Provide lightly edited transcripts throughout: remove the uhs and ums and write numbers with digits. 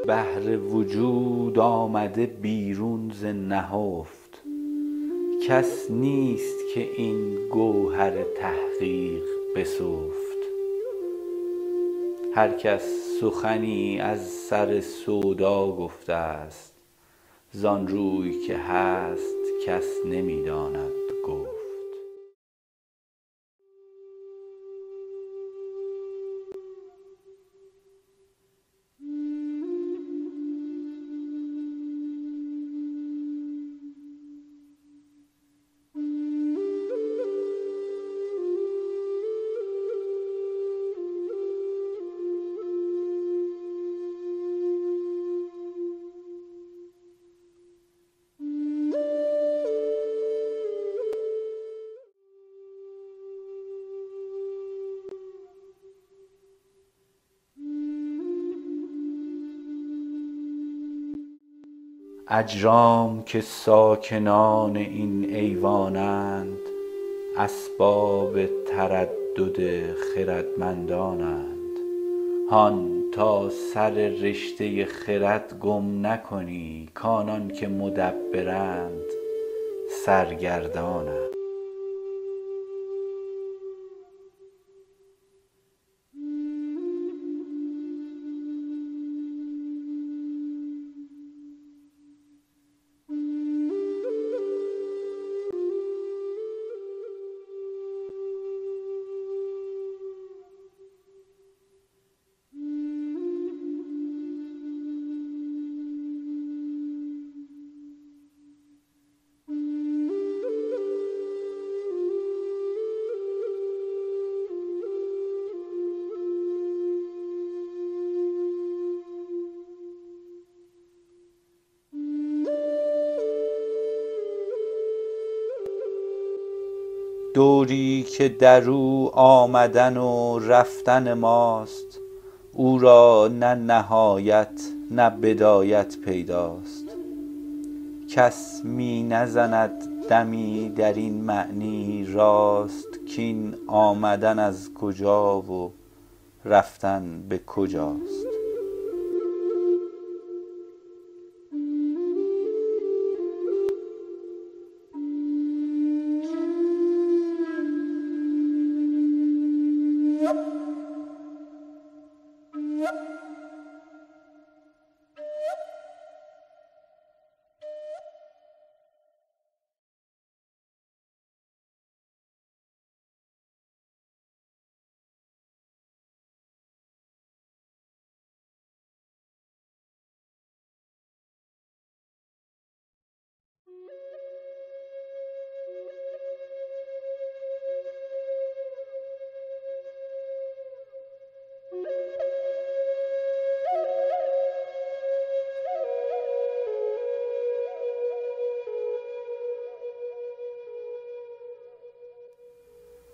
بحر وجود آمده بیرون ز نهفت. کس نیست که این گوهر تحقیق بسفت. هر کس سخنی از سر سودا گفته است، زان روی که هست کس نمی داند گفت. اجرام که ساکنان این ایوانند، اسباب تردد خردمندانند. هان تا سر رشته خرد گم نکنی، کآنان که مدبرند سرگردانند. دوری که در او آمدن و رفتن ماست، او را نه نهایت نه بدایت پیداست. کس می نزند دمی در این معنی راست، کاین آمدن از کجا و رفتن به کجاست.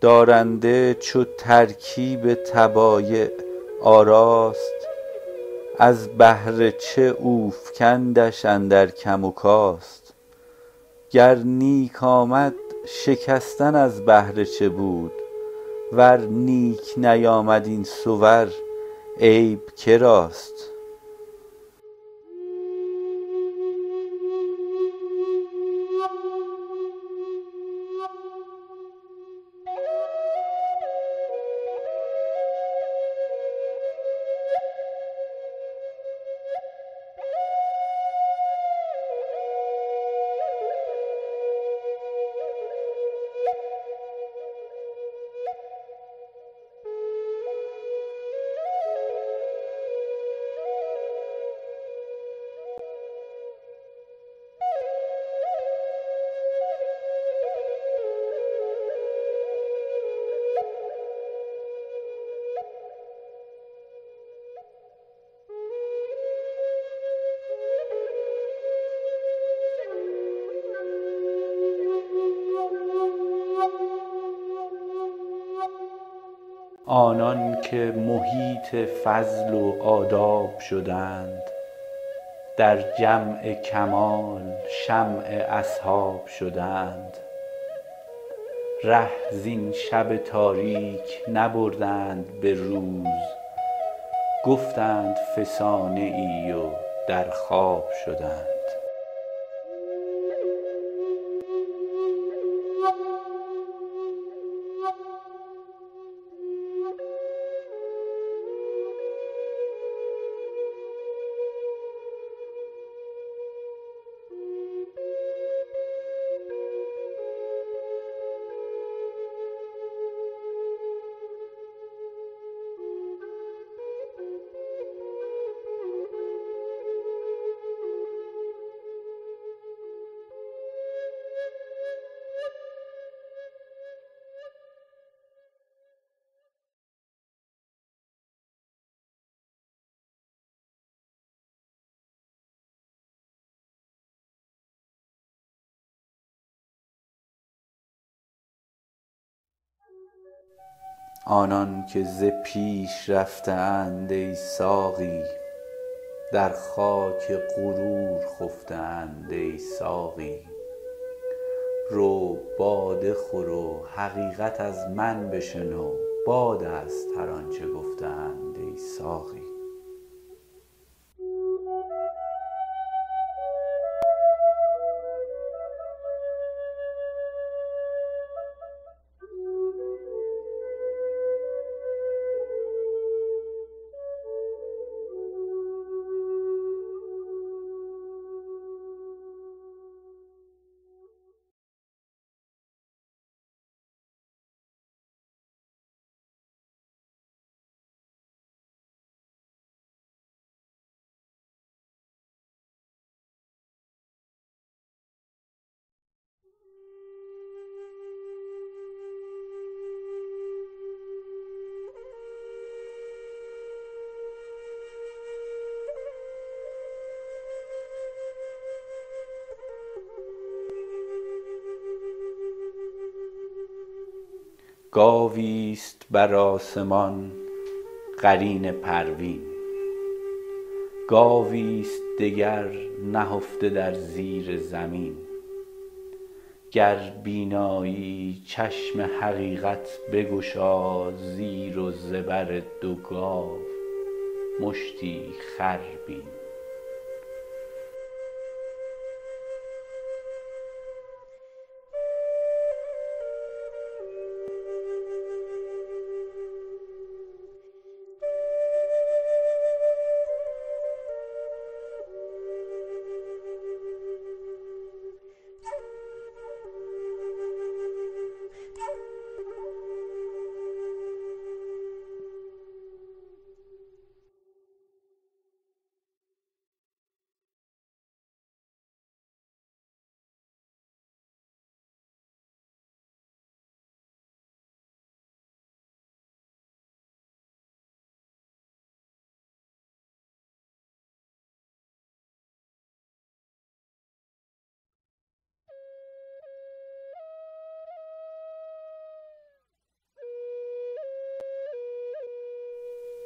دارنده چو ترکیب طبایع آراست، از بهر چه اوفکندش اندر کم و کاست. گر نیک آمد شکستن از بهر چه بود، ور نیک نیامد این صور عیب که راست. آنان که محیط فضل و آداب شدند، در جمع کمال شمع اصحاب شدند. ره زین شب تاریک نبردند به روز، گفتند فسانه ای و در خواب شدند. آنان که ز پیش رفته اند ای ساقی، در خاک غرور خفته اند ای ساقی. رو باده خور و حقیقت از من بشنو، باد است هر آنچه گفته اند ای ساقی. گاوی است بر آسمان قرین پروین، گاوی است دگر نهفته در زیر زمین. گر بینایی چشم حقیقت بگشا، زیر و زبر دو گاو مشتی خر بین.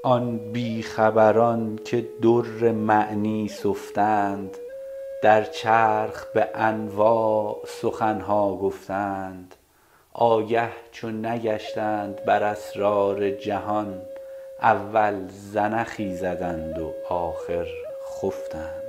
آن بی خبران که در معنی سفتند، در چرخ به انواع سخن ها گفتند. آگه چو نگشتند بر اسرار جهان، اول زنخی زدند و آخر خفتند.